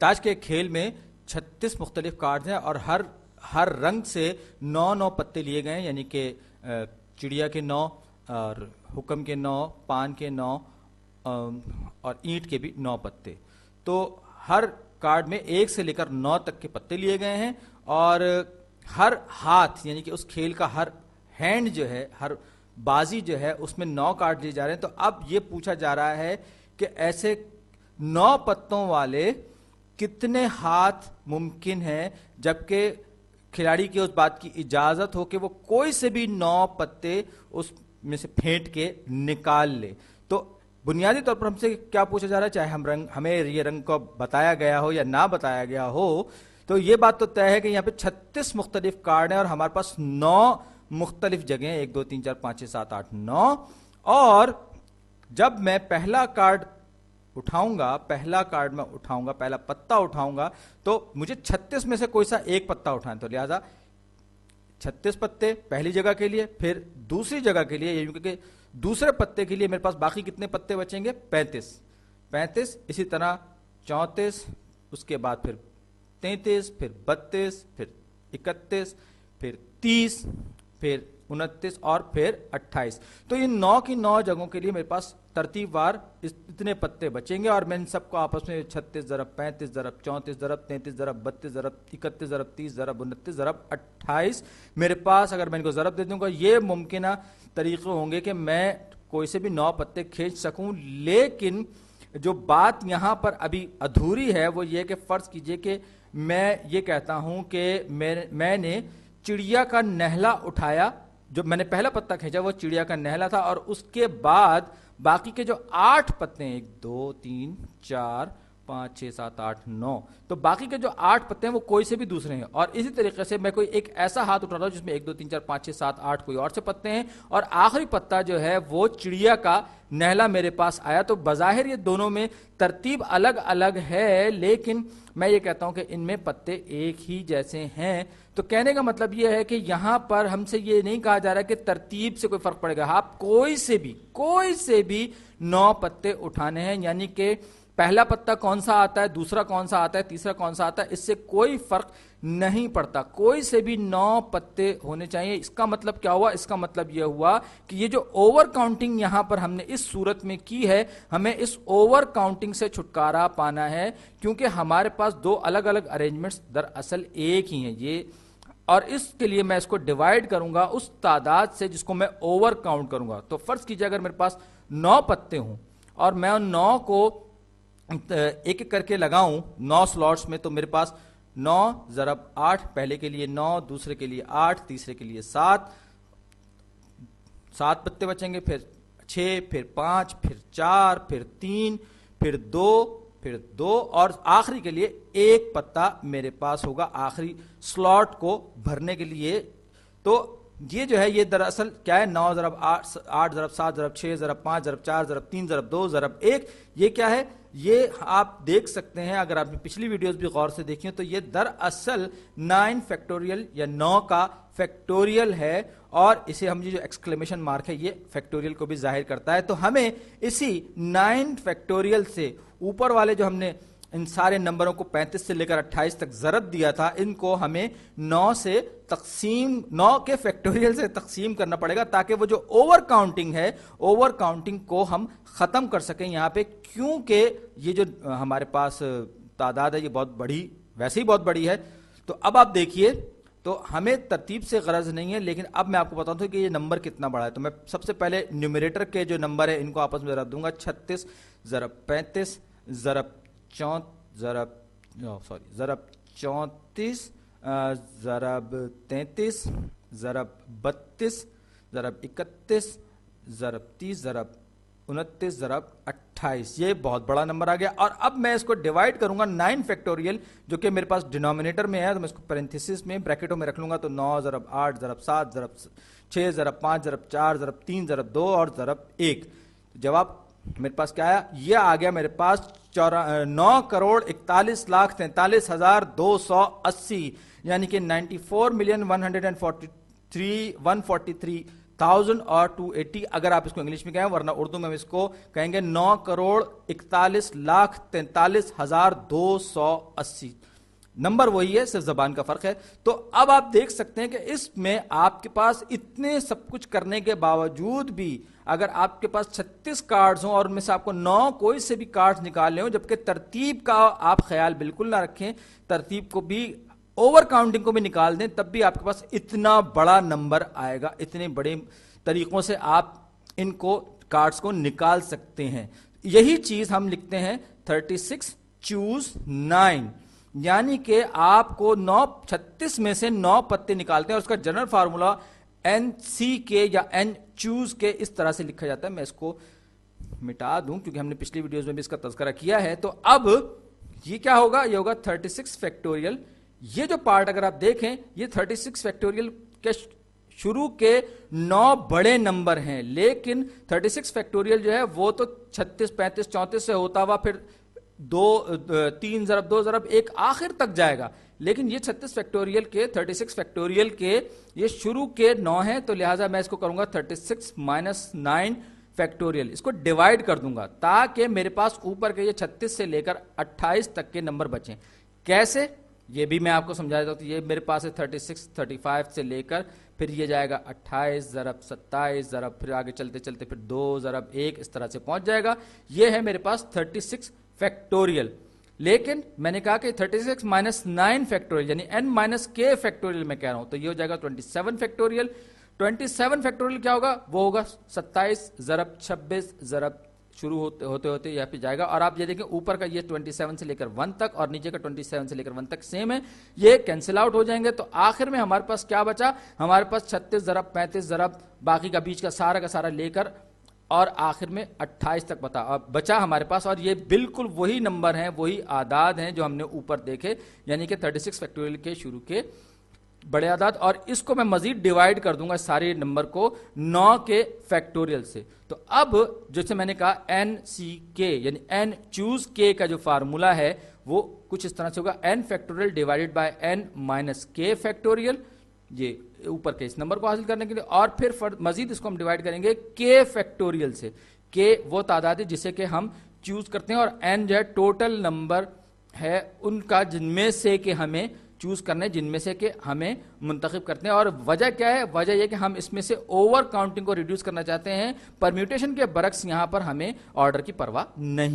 تاش کے کھیل میں 36 مختلف کارڈز ہیں اور ہر رنگ سے 9 پتے لیے گئے ہیں، یعنی کہ چڑیا کے 9 اور حکم کے 9، پان کے 9 اور اینٹ کے بھی 9 پتے. تو ہر کارڈ میں 1 سے لے کر 9 تک کے پتے لیے گئے ہیں اور ہر ہاتھ یعنی کہ اس کھیل کا ہر ہینڈ جو ہے، ہر بازی جو ہے اس میں 9 کارڈ لیے جا رہے ہیں. تو اب یہ پوچھا جا رہا ہے کہ ایسے 9 پتوں والے کتنے ہاتھ ممکن ہیں، جبکہ کھلاڑی کی اس بات کی اجازت ہو کہ وہ کوئی سے بھی 9 پتے اس میں سے پھینٹ کے نکال لے. تو بنیادی طور پر ہم سے کیا پوچھا جا رہا ہے، چاہے ہمیں یہ رنگ کو بتایا گیا ہو یا نہ بتایا گیا ہو، تو یہ بات تو طے ہے کہ یہاں پہ 36 مختلف کارڈ ہیں اور ہمارے پاس 9 مختلف جگہیں، 1 2 3 4 5 6 7 8 9. اور جب میں پہلا کارڈ اٹھاؤں گا، پہلا پتا اٹھاؤں گا، تو مجھے 36 میں سے کوئی سا ایک پتا اٹھانا. تو لہذا 36 پتے پہلی جگہ کے لیے، پھر دوسری جگہ کے لیے، یعنی کہ دوسرے پتے کے لیے میرے پاس باقی کتنے پتے بچیں گے؟ 35. اسی طرح 34، اس کے بعد پھر 33، پھر 32، پھر 31، پھر 30، پھر 29 اور پھر 28. تو یہ 9 کی 9 جگہوں کے لیے میرے پاس ترتیب وار اتنے پتے بچیں گے اور میں ان سب کو آپس میں 36 ضرب 35 ضرب 34 ضرب 33 ضرب 32 ضرب 31 ضرب 30 ضرب 29 ضرب 28 میرے پاس اگر میں ان کو ضرب دے دوں گا، یہ ممکنہ طریقے ہوں گے کہ میں کوئی سے بھی 9 پتے کھینچ سکوں. لیکن جو بات یہاں پر ابھی ادھوری ہے وہ یہ کہ فرض کیجئے کہ میں یہ کہتا ہوں کہ میں نے چڑیا کا نہلا اٹھایا، جو میں نے پہلا پتا کھینچا وہ چڑیا کا نہلا تھا، اور اس کے بعد باقی کے جو 8 پتے ہیں، 1 2 3 4 5 6 7 8 9، تو باقی کے جو 8 پتے ہیں وہ کوئی سے بھی دوسرے ہیں. اور اسی طریقے سے میں کوئی ایک ایسا ہاتھ اٹھا رہا ہوں جس میں 1 2 3 4 5 6 7 8 کوئی اور سے پتے ہیں، اور آخری پتا جو ہے وہ چڑیا کا نہلا میرے پاس آیا. تو بظاہر یہ دونوں میں ترتیب الگ الگ ہے، لیکن میں یہ کہتا ہوں کہ ان میں پتے ایک ہی جیسے ہیں. تو کہنے کا مطلب یہ ہے کہ یہاں پر ہم سے یہ نہیں کہا جا رہا کہ ترتیب سے کوئی فرق پڑے گا. آپ کوئی سے بھی 9 پتے اٹھانے ہیں، یعنی کہ پہلا پتا کون سا آتا ہے، دوسرا کون سا آتا ہے، تیسرا کون سا آتا ہے، اس سے کوئی فرق نہیں پڑتا. کوئی سے بھی 9 پتے ہونے چاہیے. اس کا مطلب کیا ہوا؟ اس کا مطلب یہ ہوا کہ یہ جو اوور کاؤنٹنگ یہاں پر ہم نے اس صورت میں کی ہے، ہمیں اس اوور کاؤنٹنگ سے چھٹکارا پانا ہے، کیونکہ ہمارے پاس 2 الگ الگ ارینجمنٹس دراصل ایک ہی ہیں. یہ اور اس کے لیے میں اس کو ڈیوائیڈ کروں گا اس تعداد سے جس کو میں اوور کاؤنٹ کروں گا. تو فرض کیجئے اگر میرے پاس 9 پتے ہوں اور میں ان 9 کو ایک ایک کر کے لگاؤں 9 سلاٹس میں، تو میرے پاس 9 ضرب 8 پہلے کے لیے 9، دوسرے کے لیے 8، تیسرے کے لیے 7 پتے بچیں گے، پھر 6، پھر 5، پھر 4، پھر 3، پھر 2 اور آخری کے لیے 1 پتا میرے پاس ہوگا آخری سلاٹ کو بھرنے کے لیے. تو یہ جو ہے یہ دراصل کیا ہے؟ 9 ضرب 8 ضرب 7 ضرب 6 ضرب 5 ضرب 4 ضرب 3 ضرب 2 ضرب 1. یہ کیا ہے؟ یہ آپ دیکھ سکتے ہیں اگر آپ نے پچھلی ویڈیوز بھی غور سے دیکھی ہیں تو یہ دراصل 9 فیکٹوریل یا 9 کا فیکٹوریل ہے، اور اسے ہم جو ایکسکلیمیشن مارک ہے یہ فیکٹوریل کو بھی ظاہر کرتا ہے. تو ہمیں اسی 9 فیکٹوریل سے اوپر والے جو ہم نے ان سارے نمبروں کو 35 سے لے کر 28 تک ضرب دیا تھا، ان کو ہمیں 9 کے فیکٹوریل سے تقسیم کرنا پڑے گا تاکہ وہ جو اوور کاؤنٹنگ ہے، اوور کاؤنٹنگ کو ہم ختم کر سکیں یہاں پہ. کیونکہ یہ جو ہمارے پاس تعداد ہے یہ بہت بڑی، ویسے ہی بہت بڑی ہے. تو اب آپ دیکھیے، تو ہمیں ترتیب سے غرض نہیں ہے، لیکن اب میں آپ کو بتاتا ہوں کہ یہ نمبر کتنا بڑا ہے. تو میں سب سے پہلے نیومیریٹر کے جو نمبر ہے ان کو آپس میں ضرب دوں گا. 36 ضرب 35 ضرب 34 ضرب 33 ضرب 32 ضرب 31 ضرب 30 ضرب 29 ضرب 28. یہ بہت بڑا نمبر آ گیا. اور اب میں اس کو ڈیوائیڈ کروں گا 9 فیکٹوریل جو کہ میرے پاس ڈینومینیٹر میں ہے، تو میں اس کو پرنتھیسس میں بریکٹوں میں رکھ لوں گا. تو 9 ضرب 8 ضرب 7 ضرب 6 ضرب 5 ضرب 4 ضرب 3 ضرب 2 اور ضرب 1. جواب میرے پاس کیا آیا؟ یہ آ گیا میرے پاس 9,41,43,280، یعنی کہ 94,143,143 1000 اور 280 اگر آپ اس کو انگلش میں کہیں، ورنہ اردو میں ہم اس کو کہیں گے 9,41,43,280. نمبر وہی ہے، صرف زبان کا فرق ہے. تو اب آپ دیکھ سکتے ہیں کہ اس میں آپ کے پاس اتنے سب کچھ کرنے کے باوجود بھی اگر آپ کے پاس 36 کارڈز ہوں اور ان میں سے آپ کو 9 کوئی سے بھی کارڈز نکالنے ہوں، جبکہ ترتیب کا آپ خیال بالکل نہ رکھیں، ترتیب کو بھی اوور کاؤنٹنگ کو بھی نکال دیں، تب بھی آپ کے پاس اتنا بڑا نمبر آئے گا. اتنے بڑے طریقوں سے آپ ان کو کارڈز کو نکال سکتے ہیں. یہی چیز ہم لکھتے ہیں 36 choose 9، یعنی کہ آپ کو 36 میں سے 9 پتے نکالتے ہیں، اور اس کا جنرل فارمولا NCK یا N choose کے اس طرح سے لکھا جاتا ہے. میں اس کو مٹا دوں کیونکہ ہم نے پچھلی ویڈیوز میں بھی اس کا تذکرہ کیا ہے. تو اب یہ کیا ہوگا؟ یہ ہوگا 36 فیکٹوریل. یہ جو پارٹ اگر آپ دیکھیں، یہ 36 فیکٹوریل کے شروع کے 9 بڑے نمبر ہیں، لیکن 36 فیکٹوریل جو ہے وہ تو 36 35 34 سے ہوتا ہوا پھر 3 ضرب 2 ضرب 1 آخر تک جائے گا. لیکن یہ 36 فیکٹوریل کے 36 فیکٹوریل کے یہ شروع کے 9 ہیں، تو لہٰذا میں اس کو کروں گا 36 مائنس 9 فیکٹوریل. اس کو ڈیوائڈ کر دوں گا تاکہ میرے پاس اوپر کے یہ 36 سے لے کر 28 تک کے نمبر بچیں. کیسے؟ یہ بھی میں آپ کو سمجھا دیتا ہوں. یہ میرے پاس ہے 36 35 سے لے کر پھر یہ جائے گا 28 ضرب 27 ضرب پھر آگے چلتے چلتے پھر 2 ضرب 1 اس طرح سے پہنچ جائے گا. یہ ہے میرے پاس 36 فیکٹوریل. لیکن میں نے کہا کہ 36 مائنس 9 فیکٹوریل یعنی n مائنس k فیکٹوریل میں کہہ رہا ہوں، تو یہ ہو جائے گا 27 فیکٹوریل. 27 فیکٹوریل کیا ہوگا؟ وہ ہوگا 27 ضرب 26 ضرب شروع ہوتے یہاں پہ جائے گا. اور آپ یہ دیکھیں اوپر کا یہ 27 سے لے کر 1 تک اور نیچے کا 27 سے لے کر 1 تک سیم ہے، یہ کینسل آؤٹ ہو جائیں گے. تو آخر میں ہمارے پاس کیا بچا؟ ہمارے پاس 36 ضرب 35 ضرب باقی کا بیچ کا سارا لے کر اور آخر میں 28 تک بچا ہمارے پاس. اور یہ بالکل وہی نمبر ہیں، وہی اعداد ہیں جو ہم نے اوپر دیکھے، یعنی کہ 36 فیکٹوریل کے شروع کے بڑے اعداد. اور اس کو میں مزید ڈیوائڈ کر دوں گا سارے نمبر کو 9 کے فیکٹوریل سے. تو اب جیسے میں نے کہا NCK یعنی N choose K کا جو فارمولا ہے وہ کچھ اس طرح سے ہوگا n factorial divided by n minus k factorial, یہ اوپر کے اس نمبر کو حاصل کرنے کے لیے. اور پھر مزید اس کو ہم ڈیوائڈ کریں گے k فیکٹوریل سے. k وہ تعداد ہے جسے کہ ہم چوز کرتے ہیں، اور n جو ہے ٹوٹل نمبر ہے ان کا جن میں سے کہ ہمیں چوز کرنے، جن میں سے کہ ہمیں منتخب کرتے ہیں. اور وجہ کیا ہے؟ وجہ یہ کہ ہم اس میں سے اوور کاؤنٹنگ کو ریڈیوس کرنا چاہتے ہیں. پرمیوٹیشن کے برعکس یہاں پر ہمیں آرڈر کی پرواہ نہیں.